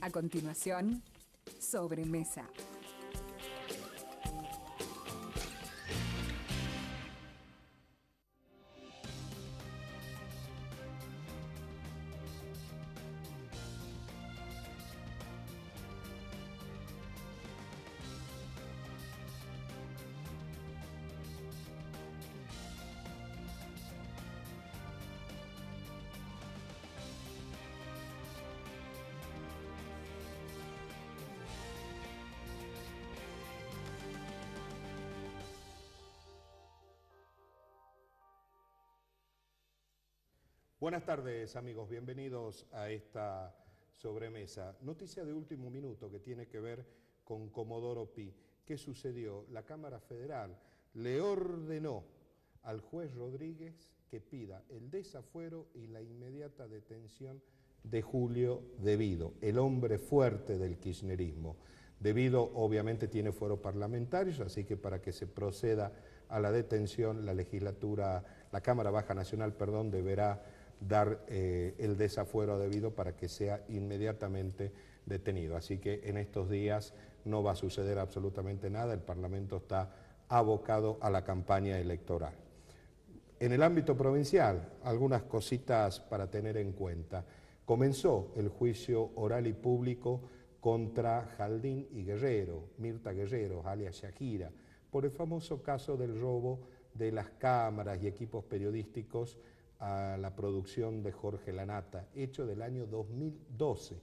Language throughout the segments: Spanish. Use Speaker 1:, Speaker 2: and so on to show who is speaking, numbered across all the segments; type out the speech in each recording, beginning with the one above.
Speaker 1: A continuación, Sobremesa.
Speaker 2: Buenas tardes, amigos, bienvenidos a esta sobremesa. Noticia de último minuto que tiene que ver con Comodoro Pi. ¿Qué sucedió? La Cámara Federal le ordenó al juez Rodríguez que pida el desafuero y la inmediata detención de Julio De Vido, el hombre fuerte del kirchnerismo. De Vido obviamente tiene fuero parlamentario, así que para que se proceda a la detención, la Cámara Baja Nacional, deberá dar el desafuero debido para que sea inmediatamente detenido. Así que en estos días no va a suceder absolutamente nada, el Parlamento está abocado a la campaña electoral. En el ámbito provincial, algunas cositas para tener en cuenta. Comenzó el juicio oral y público contra Jaldín y Guerrero, Mirta Guerrero, alias Shakira, por el famoso caso del robo de las cámaras y equipos periodísticos a la producción de Jorge Lanata, hecho del año 2012.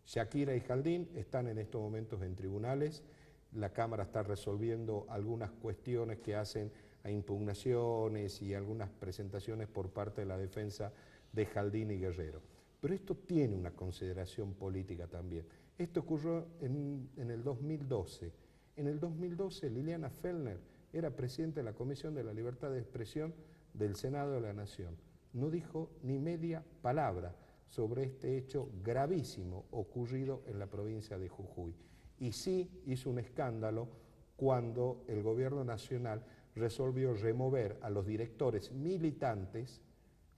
Speaker 2: Shakira y Jaldín están en estos momentos en tribunales, la Cámara está resolviendo algunas cuestiones que hacen a impugnaciones y algunas presentaciones por parte de la defensa de Jaldín y Guerrero. Pero esto tiene una consideración política también. Esto ocurrió en el 2012. En el 2012 Liliana Fellner era presidenta de la Comisión de la Libertad de Expresión del Senado de la Nación. No dijo ni media palabra sobre este hecho gravísimo ocurrido en la provincia de Jujuy. Y sí hizo un escándalo cuando el gobierno nacional resolvió remover a los directores militantes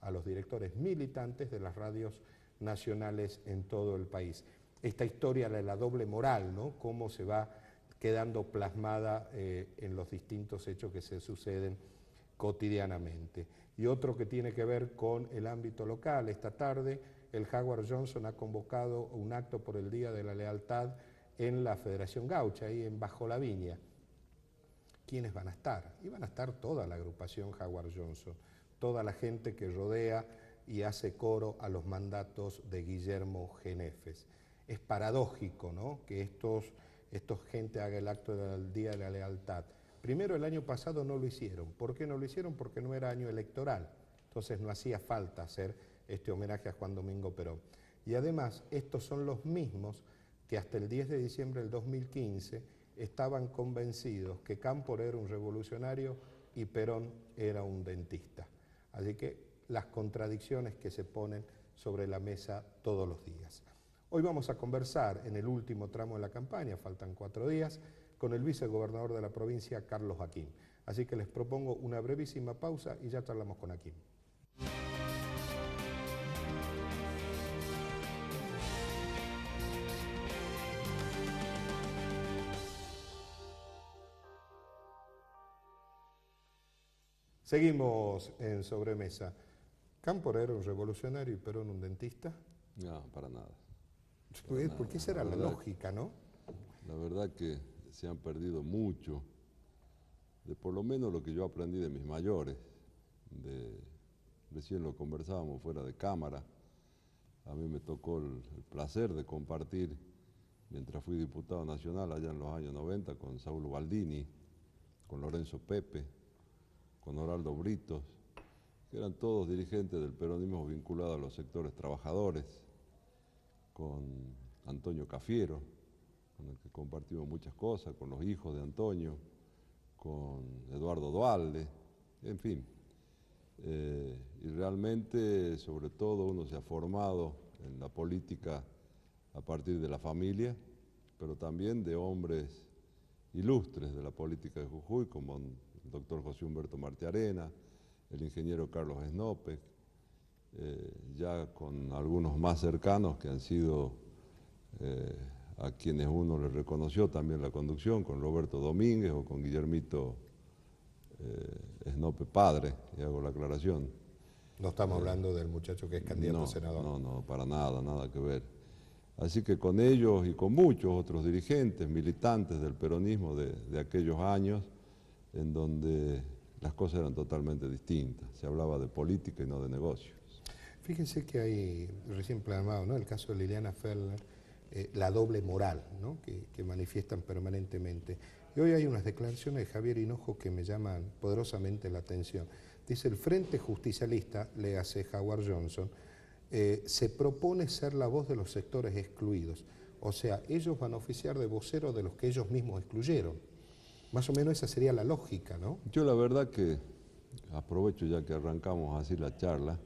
Speaker 2: de las radios nacionales en todo el país. Esta historia de la doble moral, ¿no? Cómo se va quedando plasmada en los distintos hechos que se suceden cotidianamente. Y otro que tiene que ver con el ámbito local, esta tarde el Howard Johnson ha convocado un acto por el Día de la Lealtad en la Federación Gaucha, ahí en Bajo la Viña. ¿Quiénes van a estar? Y van a estar toda la agrupación Howard Johnson, toda la gente que rodea y hace coro a los mandatos de Guillermo Genefes. Es paradójico, ¿no?, que esta gente haga el acto del Día de la Lealtad. Primero, el año pasado no lo hicieron. ¿Por qué no lo hicieron? Porque no era año electoral. Entonces no hacía falta hacer este homenaje a Juan Domingo Perón. Y además, estos son los mismos que hasta el 10 de diciembre del 2015 estaban convencidos que Cámpora era un revolucionario y Perón era un dentista. Así que las contradicciones que se ponen sobre la mesa todos los días. Hoy vamos a conversar en el último tramo de la campaña, faltan 4 días, con el vicegobernador de la provincia, Carlos Haquín. Así que les propongo una brevísima pausa y ya charlamos con Haquín. Seguimos en Sobremesa. ¿Cámpora era un revolucionario y Perón un dentista?
Speaker 3: No, para nada.
Speaker 2: Porque esa era la lógica, ¿no?
Speaker 3: La verdad que se han perdido mucho, de por lo menos lo que yo aprendí de mis mayores. Recién lo conversábamos fuera de cámara. A mí me tocó el placer de compartir, mientras fui diputado nacional allá en los años 90, con Saulo Baldini, con Lorenzo Pepe, con Oraldo Britos, que eran todos dirigentes del peronismo vinculados a los sectores trabajadores, con Antonio Cafiero, con el que compartimos muchas cosas, con los hijos de Antonio, con Eduardo Duhalde, en fin. Y realmente, sobre todo, uno se ha formado en la política a partir de la familia, pero también de hombres ilustres de la política de Jujuy, como el doctor José Humberto Martiarena, el ingeniero Carlos Snope, ya con algunos más cercanos que han sido a quienes uno le reconoció también la conducción, con Roberto Domínguez o con Guillermito Snope padre, y hago la aclaración.
Speaker 2: No estamos hablando del muchacho que es candidato a senador.
Speaker 3: No, para nada, nada que ver. Así que con ellos y con muchos otros dirigentes, militantes del peronismo de aquellos años, en donde las cosas eran totalmente distintas. Se hablaba de política y no de negocios.
Speaker 2: Fíjense que hay, recién plasmado, ¿no?, el caso de Liliana Fellner, la doble moral, ¿no?, que manifiestan permanentemente. Y hoy hay unas declaraciones de Javier Hinojo que me llaman poderosamente la atención. Dice: el Frente Justicialista, le hace Howard Johnson, se propone ser la voz de los sectores excluidos. O sea, ellos van a oficiar de voceros de los que ellos mismos excluyeron. Más o menos esa sería la lógica, ¿no?
Speaker 3: Yo la verdad que aprovecho ya que arrancamos así la charla,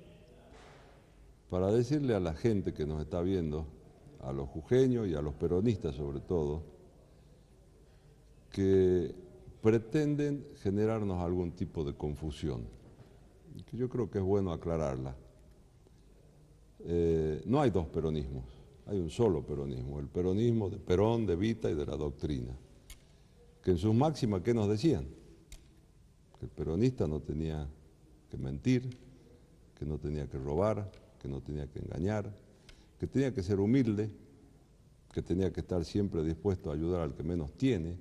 Speaker 3: para decirle a la gente que nos está viendo, a los jujeños y a los peronistas sobre todo, que pretenden generarnos algún tipo de confusión, que yo creo que es bueno aclararla. No hay dos peronismos, hay un solo peronismo, el peronismo de Perón, de Evita y de la doctrina, que en sus máximas, ¿qué nos decían? Que el peronista no tenía que mentir, que no tenía que robar, que no tenía que engañar, que tenía que ser humilde, que tenía que estar siempre dispuesto a ayudar al que menos tiene,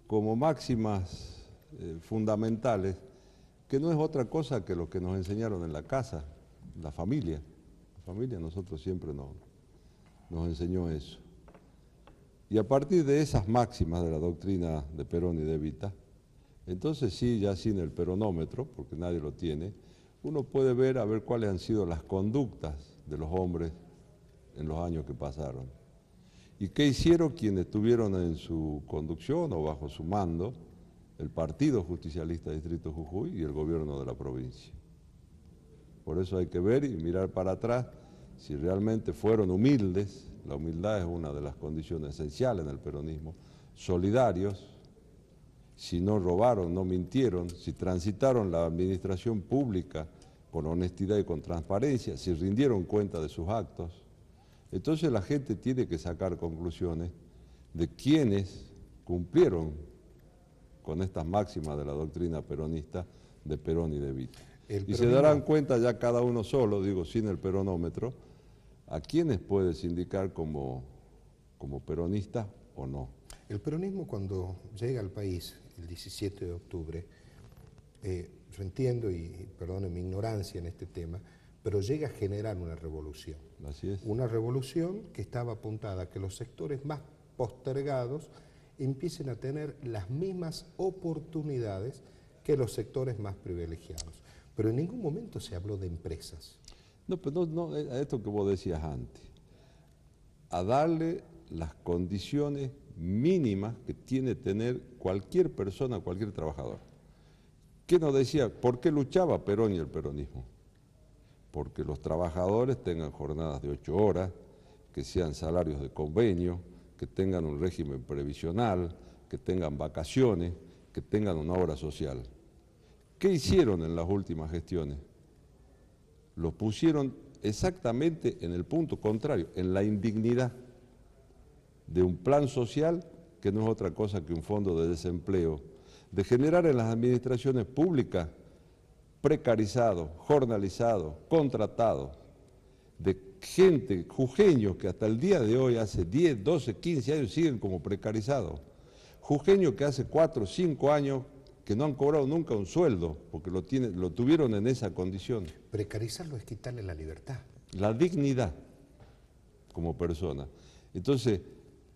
Speaker 3: como máximas fundamentales, que no es otra cosa que lo que nos enseñaron en la casa, la familia. La familia a nosotros siempre nos enseñó eso. Y a partir de esas máximas de la doctrina de Perón y de Evita, entonces sí, ya sin el peronómetro, porque nadie lo tiene, uno puede ver a ver cuáles han sido las conductas de los hombres en los años que pasaron. ¿Y qué hicieron quienes tuvieron en su conducción o bajo su mando el Partido Justicialista Distrito Jujuy y el gobierno de la provincia? Por eso hay que ver y mirar para atrás si realmente fueron humildes. La humildad es una de las condiciones esenciales en el peronismo. Solidarios, si no robaron, no mintieron, si transitaron la administración pública con honestidad y con transparencia, si rindieron cuenta de sus actos. Entonces la gente tiene que sacar conclusiones de quiénes cumplieron con estas máximas de la doctrina peronista de Perón y de Evita. Y se darán cuenta ya cada uno solo, digo, sin el peronómetro, a quiénes puedes indicar como peronistas o no.
Speaker 2: El peronismo, cuando llega al país el 17 de octubre, yo entiendo, y perdone mi ignorancia en este tema, pero llega a generar una revolución.
Speaker 3: Así es.
Speaker 2: Una revolución que estaba apuntada a que los sectores más postergados empiecen a tener las mismas oportunidades que los sectores más privilegiados. Pero en ningún momento se habló de empresas.
Speaker 3: No, pero no, a esto que vos decías antes, a darle las condiciones mínimas que tiene tener cualquier persona, cualquier trabajador. ¿Qué nos decía? ¿Por qué luchaba Perón y el peronismo? Porque los trabajadores tengan jornadas de 8 horas, que sean salarios de convenio, que tengan un régimen previsional, que tengan vacaciones, que tengan una obra social. ¿Qué hicieron en las últimas gestiones? Lo pusieron exactamente en el punto contrario, en la indignidad de un plan social que no es otra cosa que un fondo de desempleo, de generar en las administraciones públicas precarizados, jornalizados, contratados, de gente, jujeños que hasta el día de hoy, hace 10, 12, 15 años siguen como precarizados, jujeños que hace 4, 5 años que no han cobrado nunca un sueldo, porque lo tuvieron en esa condición.
Speaker 2: Precarizarlo es quitarle la libertad.
Speaker 3: La dignidad como persona. Entonces,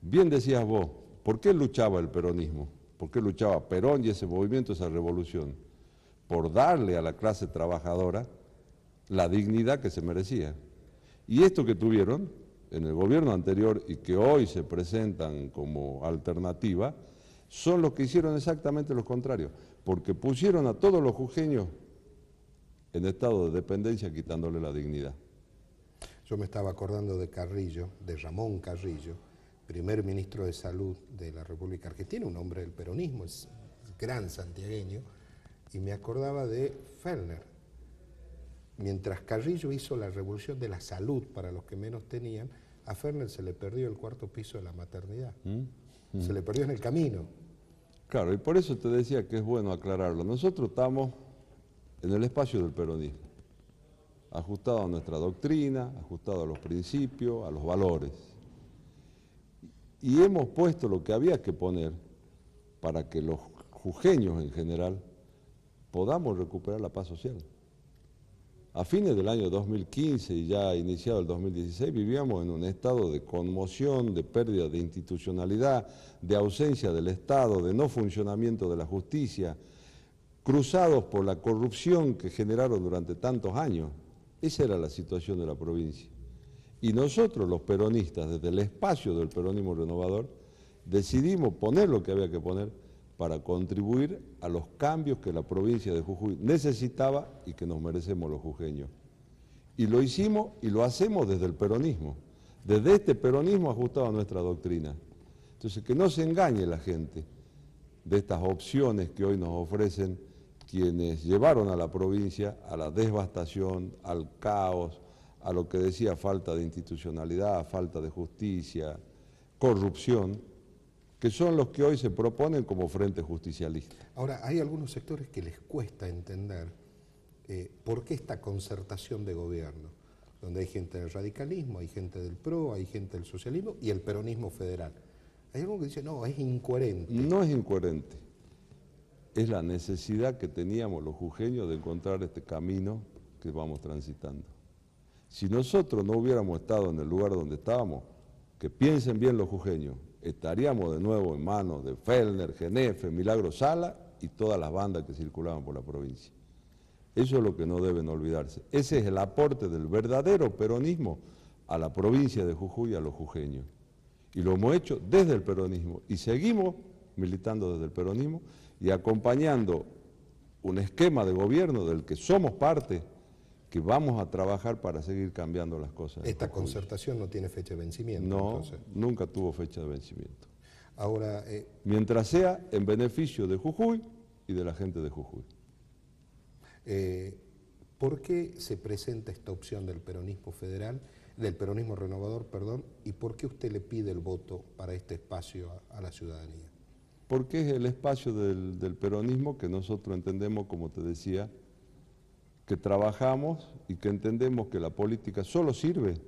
Speaker 3: bien decías vos, ¿por qué luchaba el peronismo? ¿Por qué luchaba Perón y ese movimiento, esa revolución? Por darle a la clase trabajadora la dignidad que se merecía. Y esto que tuvieron en el gobierno anterior y que hoy se presentan como alternativa, son los que hicieron exactamente lo contrario, porque pusieron a todos los jujeños en estado de dependencia quitándole la dignidad.
Speaker 2: Yo me estaba acordando de Carrillo, de Ramón Carrillo, primer ministro de Salud de la República Argentina, un hombre del peronismo, es gran santiagueño, y me acordaba de Fellner. Mientras Carrillo hizo la revolución de la salud para los que menos tenían, A Ferner se le perdió el cuarto piso de la maternidad. Se le perdió en el camino.
Speaker 3: Claro, y por eso te decía que es bueno aclararlo. Nosotros estamos en el espacio del peronismo, ajustado a nuestra doctrina, ajustado a los principios, a los valores. Y hemos puesto lo que había que poner para que los jujeños en general podamos recuperar la paz social. A fines del año 2015 y ya iniciado el 2016 vivíamos en un estado de conmoción, de pérdida de institucionalidad, de ausencia del Estado, de no funcionamiento de la justicia, cruzados por la corrupción que generaron durante tantos años. Esa era la situación de la provincia. Y nosotros, los peronistas, desde el espacio del peronismo renovador, decidimos poner lo que había que poner para contribuir a los cambios que la provincia de Jujuy necesitaba y que nos merecemos los jujeños. Y lo hicimos y lo hacemos desde el peronismo, desde este peronismo ajustado a nuestra doctrina. Entonces, que no se engañe la gente de estas opciones que hoy nos ofrecen quienes llevaron a la provincia a la devastación, al caos, a lo que decía falta de institucionalidad, falta de justicia, corrupción, que son los que hoy se proponen como frente justicialista.
Speaker 2: Ahora, hay algunos sectores que les cuesta entender por qué esta concertación de gobierno, donde hay gente del radicalismo, hay gente del PRO, hay gente del socialismo y el peronismo federal. Hay algunos que dicen, no, es incoherente.
Speaker 3: No es incoherente, es la necesidad que teníamos los jujeños de encontrar este camino que vamos transitando. Si nosotros no hubiéramos estado en el lugar donde estábamos, que piensen bien los jujeños, estaríamos de nuevo en manos de Ferner, Genefe, Milagro Sala y todas las bandas que circulaban por la provincia. Eso es lo que no deben olvidarse. Ese es el aporte del verdadero peronismo a la provincia de Jujuy y a los jujeños. Y lo hemos hecho desde el peronismo y seguimos militando desde el peronismo y acompañando un esquema de gobierno del que somos parte, que vamos a trabajar para seguir cambiando las cosas.
Speaker 2: Esta concertación no tiene fecha de vencimiento.
Speaker 3: No,
Speaker 2: entonces.
Speaker 3: Nunca tuvo fecha de vencimiento.
Speaker 2: Ahora,
Speaker 3: mientras sea en beneficio de Jujuy y de la gente de Jujuy.
Speaker 2: ¿Por qué se presenta esta opción del peronismo federal, del peronismo renovador, perdón, y por qué usted le pide el voto para este espacio a la ciudadanía?
Speaker 3: Porque es el espacio del peronismo que nosotros entendemos, como te decía, que trabajamos y que entendemos que la política solo sirve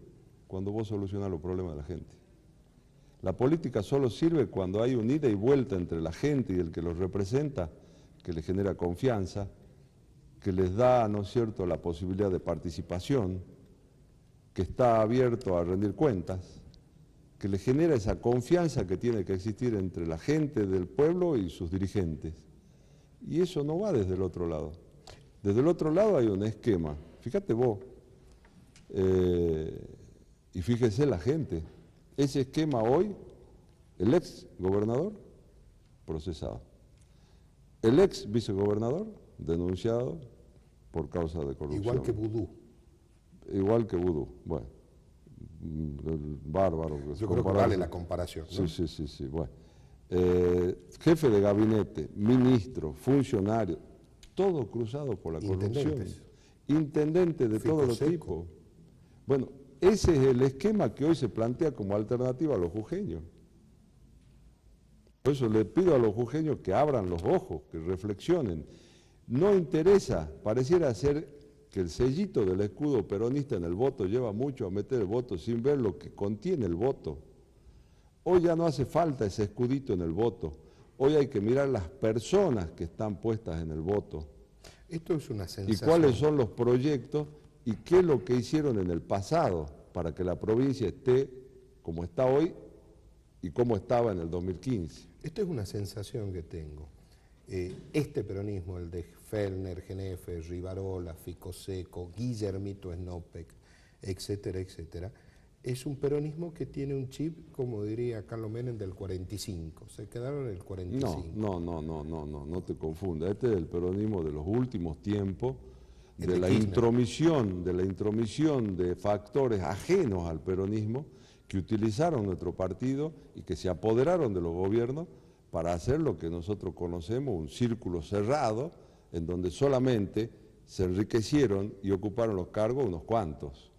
Speaker 3: cuando vos solucionás los problemas de la gente. La política solo sirve cuando hay un ida y vuelta entre la gente y el que los representa, que les genera confianza, que les da, ¿no es cierto?, la posibilidad de participación, que está abierto a rendir cuentas, que le genera esa confianza que tiene que existir entre la gente del pueblo y sus dirigentes. Y eso no va desde el otro lado. Desde el otro lado hay un esquema, fíjate vos, y fíjese la gente, ese esquema hoy, el ex gobernador, procesado, el ex vicegobernador, denunciado por causa de corrupción.
Speaker 2: Igual que Vudú.
Speaker 3: Igual que Vudú, bueno, bárbaro.
Speaker 2: Yo creo que vale la comparación, ¿no?
Speaker 3: Sí, bueno. Jefe de gabinete, ministro, funcionario, todo cruzado por la corrupción. Intendentes de todos los tipos. Bueno, ese es el esquema que hoy se plantea como alternativa a los jujeños. Por eso le pido a los jujeños que abran los ojos, que reflexionen. No interesa, pareciera ser que el sellito del escudo peronista en el voto lleva mucho a meter el voto sin ver lo que contiene el voto. Hoy ya no hace falta ese escudito en el voto. Hoy hay que mirar las personas que están puestas en el voto.
Speaker 2: Esto es una sensación.
Speaker 3: Y cuáles son los proyectos y qué es lo que hicieron en el pasado para que la provincia esté como está hoy y como estaba en el 2015.
Speaker 2: Esto es una sensación que tengo. Este peronismo, el de Ferner, Genefe, Rivarola, Ficoseco, Guillermito Snopek, etcétera, etcétera, es un peronismo que tiene un chip, como diría Carlos Menem, del 45. Se quedaron en el 45.
Speaker 3: No te confundas. Este es el peronismo de los últimos tiempos, de la intromisión de factores ajenos al peronismo que utilizaron nuestro partido y que se apoderaron de los gobiernos para hacer lo que nosotros conocemos, un círculo cerrado, en donde solamente se enriquecieron y ocuparon los cargos unos cuantos.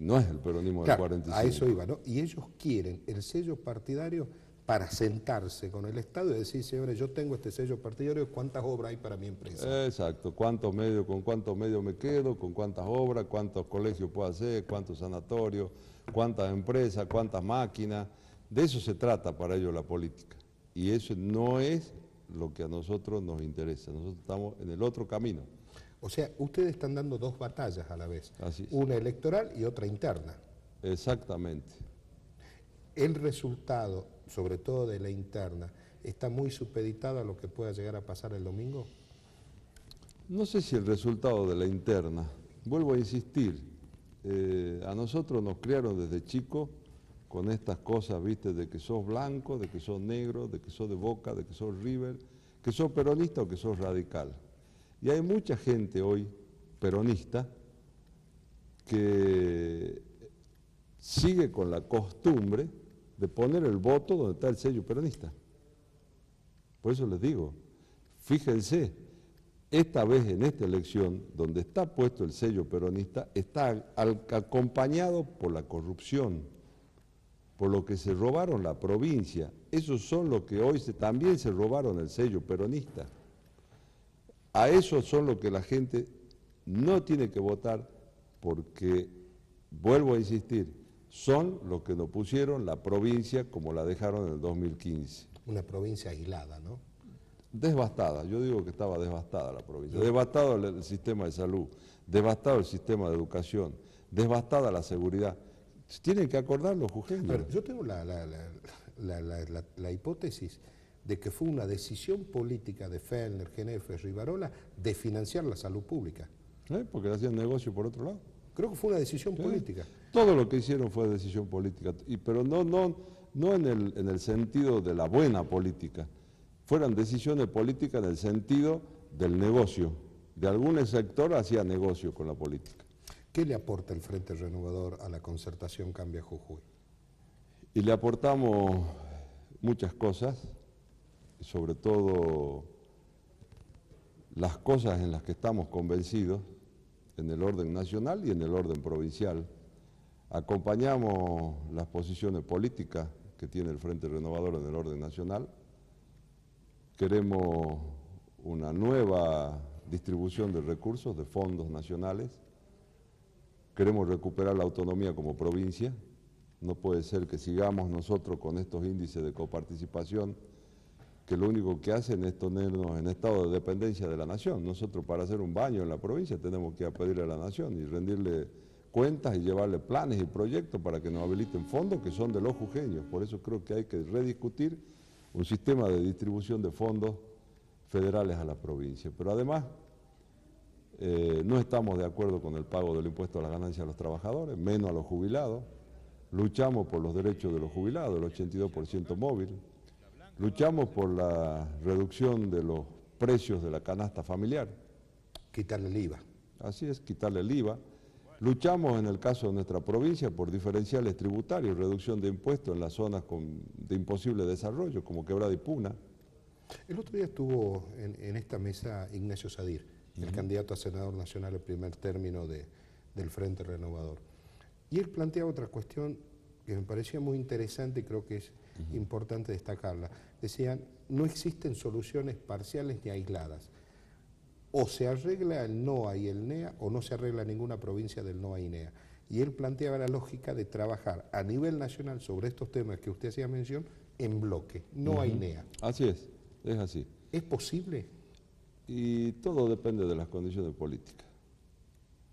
Speaker 3: No es el peronismo del
Speaker 2: Claro,
Speaker 3: 45.
Speaker 2: a eso iba, ¿no? Y ellos quieren el sello partidario para sentarse con el Estado y decir, señores, yo tengo este sello partidario, ¿cuántas obras hay para mi empresa?
Speaker 3: Exacto, cuántos medios, con cuántos medios me quedo, con cuántas obras, cuántos colegios puedo hacer, cuántos sanatorios, cuántas empresas, cuántas máquinas. De eso se trata para ellos la política. Y eso no es lo que a nosotros nos interesa. Nosotros estamos en el otro camino.
Speaker 2: O sea, ustedes están dando dos batallas a la vez,
Speaker 3: Así es.
Speaker 2: una electoral y otra interna.
Speaker 3: Exactamente.
Speaker 2: El resultado, sobre todo de la interna, está muy supeditado a lo que pueda llegar a pasar el domingo.
Speaker 3: No sé si el resultado de la interna, vuelvo a insistir, a nosotros nos criaron desde chicos con estas cosas, viste, de que sos blanco, de que sos negro, de que sos de Boca, de que sos River, que sos peronista o que sos radical. Y hay mucha gente hoy peronista que sigue con la costumbre de poner el voto donde está el sello peronista. Por eso les digo, fíjense, esta vez en esta elección, donde está puesto el sello peronista, está acompañado por la corrupción, por lo que se robaron la provincia. Esos son los que hoy también se robaron el sello peronista. A esos son los que la gente no tiene que votar porque, vuelvo a insistir, son los que nos pusieron la provincia como la dejaron en el 2015.
Speaker 2: Una provincia aislada, ¿no?
Speaker 3: Devastada, yo digo que estaba devastada la provincia, devastado el sistema de salud, devastado el sistema de educación, devastada la seguridad. Tienen que acordar los jujeños.
Speaker 2: Pero yo tengo la hipótesis de que fue una decisión política de Fellner, Genefe, Rivarola de financiar la salud pública.
Speaker 3: Porque hacían negocio por otro lado.
Speaker 2: Creo que fue una decisión política.
Speaker 3: Todo lo que hicieron fue decisión política, pero no en el sentido de la buena política. Fueran decisiones políticas en el sentido del negocio. De algún sector hacía negocio con la política.
Speaker 2: ¿Qué le aporta el Frente Renovador a la concertación Cambia Jujuy?
Speaker 3: Y le aportamos muchas cosas, sobre todo las cosas en las que estamos convencidos, en el orden nacional y en el orden provincial. Acompañamos las posiciones políticas que tiene el Frente Renovador en el orden nacional. Queremos una nueva distribución de recursos, de fondos nacionales. Queremos recuperar la autonomía como provincia. No puede ser que sigamos nosotros con estos índices de coparticipación que lo único que hacen es tenernos en estado de dependencia de la nación. Nosotros para hacer un baño en la provincia tenemos que ir a pedirle a la nación y rendirle cuentas y llevarle planes y proyectos para que nos habiliten fondos que son de los jujeños. Por eso creo que hay que rediscutir un sistema de distribución de fondos federales a la provincia. Pero además no estamos de acuerdo con el pago del impuesto a las ganancias a los trabajadores, menos a los jubilados. Luchamos por los derechos de los jubilados, el 82% móvil. Luchamos por la reducción de los precios de la canasta familiar.
Speaker 2: Quitarle el IVA.
Speaker 3: Así es, quitarle el IVA. Luchamos en el caso de nuestra provincia por diferenciales tributarios, reducción de impuestos en las zonas de imposible desarrollo, como Quebrada y Puna.
Speaker 2: El otro día estuvo en esta mesa Ignacio Sadir, el candidato a senador nacional el primer término del Frente Renovador. Y él planteaba otra cuestión que me parecía muy interesante y creo que es importante destacarla. Decían, no existen soluciones parciales ni aisladas. O se arregla el NOA y el NEA o no se arregla ninguna provincia del NOA y NEA. Y él planteaba la lógica de trabajar a nivel nacional sobre estos temas que usted hacía mención en bloque, NOA y NEA.
Speaker 3: Así es así.
Speaker 2: ¿Es posible?
Speaker 3: Y todo depende de las condiciones políticas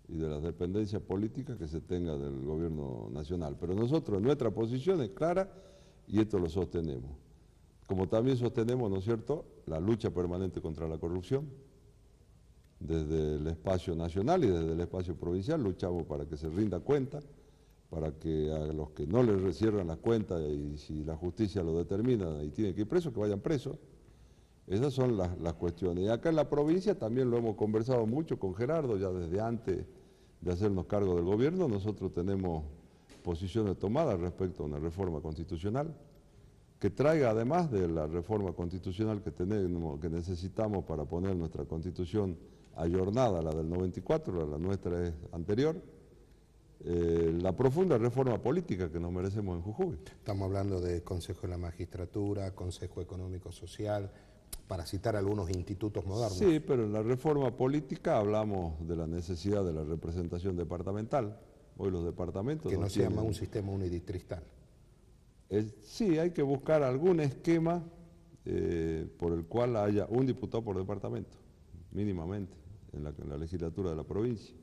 Speaker 3: y de las dependencias políticas que se tenga del gobierno nacional. Pero nosotros, nuestra posición es clara y esto lo sostenemos. Como también sostenemos, ¿no es cierto?, la lucha permanente contra la corrupción. Desde el espacio nacional y desde el espacio provincial luchamos para que se rinda cuenta, para que a los que no les cierran las cuentas y si la justicia lo determina y tienen que ir presos, que vayan presos. Esas son las cuestiones. Y acá en la provincia también lo hemos conversado mucho con Gerardo, ya desde antes de hacernos cargo del gobierno. Nosotros tenemos posiciones tomadas respecto a una reforma constitucional que traiga, además de la reforma constitucional que necesitamos para poner nuestra constitución ayornada, la del 94, la nuestra es anterior, la profunda reforma política que nos merecemos en Jujuy.
Speaker 2: Estamos hablando de Consejo de la Magistratura, Consejo Económico Social, para citar algunos institutos modernos.
Speaker 3: Sí, pero en la reforma política hablamos de la necesidad de la representación departamental. Hoy los departamentos
Speaker 2: que no sea más un sistema unidistrital.
Speaker 3: Sí, hay que buscar algún esquema por el cual haya un diputado por departamento, mínimamente, en la legislatura de la provincia,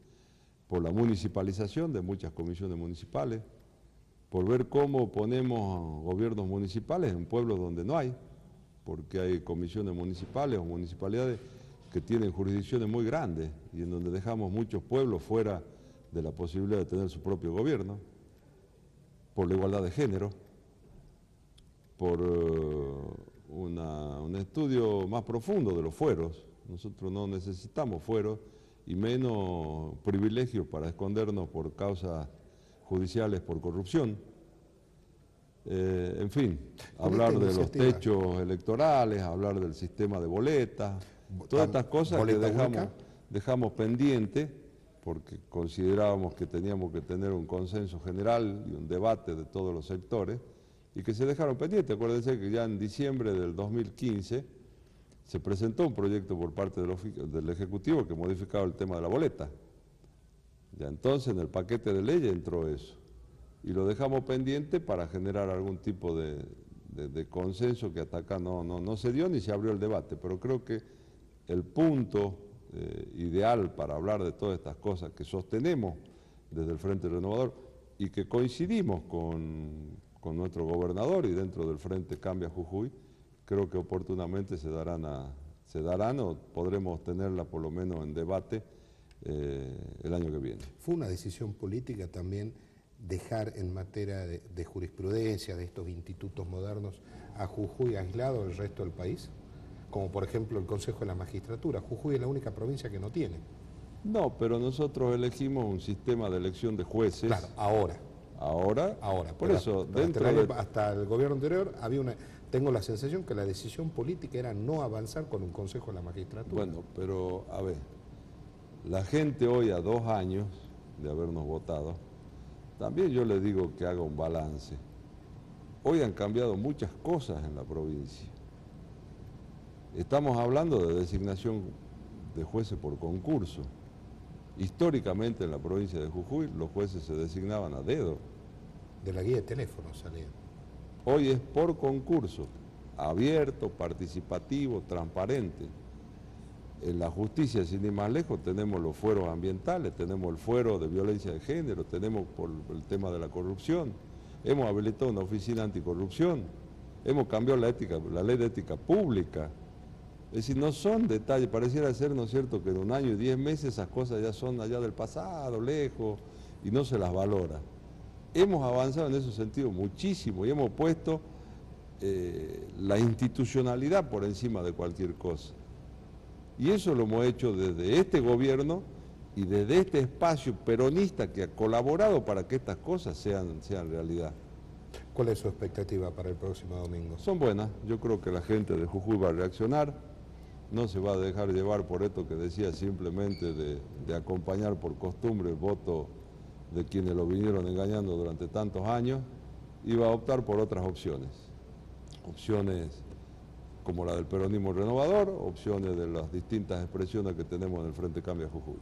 Speaker 3: por la municipalización de muchas comisiones municipales, por ver cómo ponemos gobiernos municipales en pueblos donde no hay, porque hay comisiones municipales o municipalidades que tienen jurisdicciones muy grandes y en donde dejamos muchos pueblos fuera de la posibilidad de tener su propio gobierno, por la igualdad de género, por un estudio más profundo de los fueros. Nosotros no necesitamos fueros y menos privilegios para escondernos por causas judiciales por corrupción. En fin, hablar de los techos electorales, hablar del sistema de boletas, todas estas cosas que dejamos pendientes porque considerábamos que teníamos que tener un consenso general y un debate de todos los sectores y que se dejaron pendientes. Acuérdense que ya en diciembre del 2015 se presentó un proyecto por parte del Ejecutivo que modificaba el tema de la boleta. Ya entonces en el paquete de ley entró eso. Y lo dejamos pendiente para generar algún tipo de consenso que hasta acá no se dio ni se abrió el debate. Pero creo que el punto ideal para hablar de todas estas cosas que sostenemos desde el Frente Renovador y que coincidimos con nuestro gobernador y dentro del Frente Cambia Jujuy, creo que oportunamente se darán o podremos tenerla por lo menos en debate el año que viene.
Speaker 2: ¿Fue una decisión política también dejar en materia de jurisprudencia de estos institutos modernos a Jujuy aislado del resto del país? Como por ejemplo el Consejo de la Magistratura. Jujuy es la única provincia que no tiene.
Speaker 3: No, pero nosotros elegimos un sistema de elección de jueces.
Speaker 2: Claro, ahora.
Speaker 3: Ahora. Por eso,
Speaker 2: hasta el gobierno anterior tengo la sensación que la decisión política era no avanzar con un Consejo de la Magistratura.
Speaker 3: Bueno, pero a ver, la gente hoy a 2 años de habernos votado, también yo le digo que haga un balance. Hoy han cambiado muchas cosas en la provincia. Estamos hablando de designación de jueces por concurso. Históricamente en la provincia de Jujuy los jueces se designaban a dedo.
Speaker 2: De la guía de teléfono salían.
Speaker 3: Hoy es por concurso, abierto, participativo, transparente. En la justicia, sin ir más lejos, tenemos los fueros ambientales, tenemos el fuero de violencia de género, tenemos por el tema de la corrupción, hemos habilitado una oficina anticorrupción, hemos cambiado la ley de ética pública. Es decir, no son detalles, pareciera ser, ¿no es cierto?, que en 1 año y 10 meses esas cosas ya son allá del pasado, lejos, y no se las valora. Hemos avanzado en ese sentido muchísimo y hemos puesto la institucionalidad por encima de cualquier cosa. Y eso lo hemos hecho desde este gobierno y desde este espacio peronista que ha colaborado para que estas cosas sean realidad.
Speaker 2: ¿Cuál es su expectativa para el próximo domingo?
Speaker 3: Son buenas, yo creo que la gente de Jujuy va a reaccionar, no se va a dejar llevar por esto que decía simplemente de acompañar por costumbre el voto de quienes lo vinieron engañando durante tantos años y va a optar por otras opciones. Opciones como la del peronismo renovador, opciones de las distintas expresiones que tenemos en el Frente Cambia Jujuy.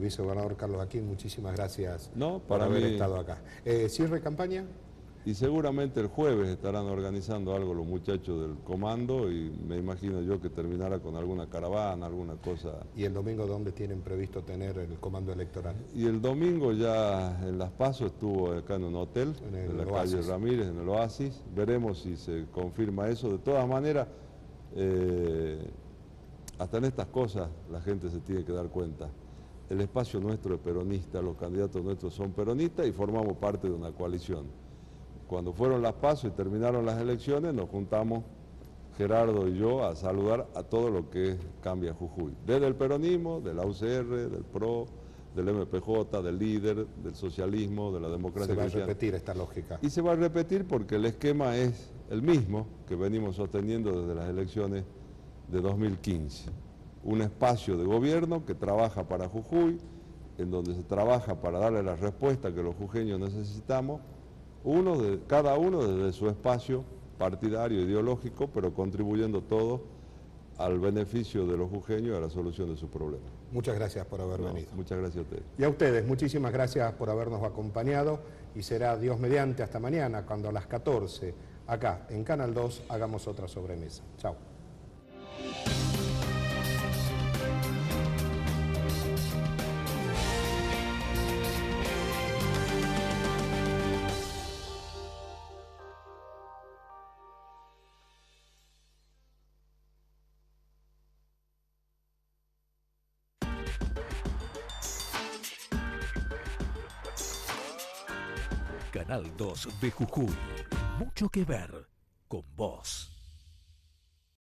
Speaker 2: Vicegobernador Carlos Aquín, muchísimas gracias
Speaker 3: por
Speaker 2: haber estado acá. ¿Cierre campaña?
Speaker 3: Y seguramente el jueves estarán organizando algo los muchachos del comando y me imagino yo que terminará con alguna caravana, alguna cosa.
Speaker 2: ¿Y el domingo dónde tienen previsto tener el comando electoral?
Speaker 3: Y el domingo ya en Las Paso estuvo acá en un hotel, en la calle Ramírez, en el Oasis. Veremos si se confirma eso. De todas maneras, hasta en estas cosas la gente se tiene que dar cuenta. El espacio nuestro es peronista, los candidatos nuestros son peronistas y formamos parte de una coalición. Cuando fueron las PASO y terminaron las elecciones, nos juntamos, Gerardo y yo, a saludar a todo lo que Cambia Jujuy. Desde el peronismo, de la UCR, del PRO, del MPJ, del líder, del socialismo, de la democracia cristiana.
Speaker 2: Se va a repetir esta lógica.
Speaker 3: Y se va a repetir porque el esquema es el mismo que venimos sosteniendo desde las elecciones de 2015. Un espacio de gobierno que trabaja para Jujuy, en donde se trabaja para darle la respuesta que los jujeños necesitamos, cada uno desde su espacio partidario, ideológico, pero contribuyendo todos al beneficio de los jujeños y a la solución de sus problemas.
Speaker 2: Muchas gracias por haber venido.
Speaker 3: Muchas gracias a ustedes.
Speaker 2: Y a ustedes, muchísimas gracias por habernos acompañado y será Dios mediante hasta mañana cuando a las 14 acá en Canal 2 hagamos otra sobremesa. Chao.
Speaker 4: Canal 2 de Jujuy. Mucho que ver con vos.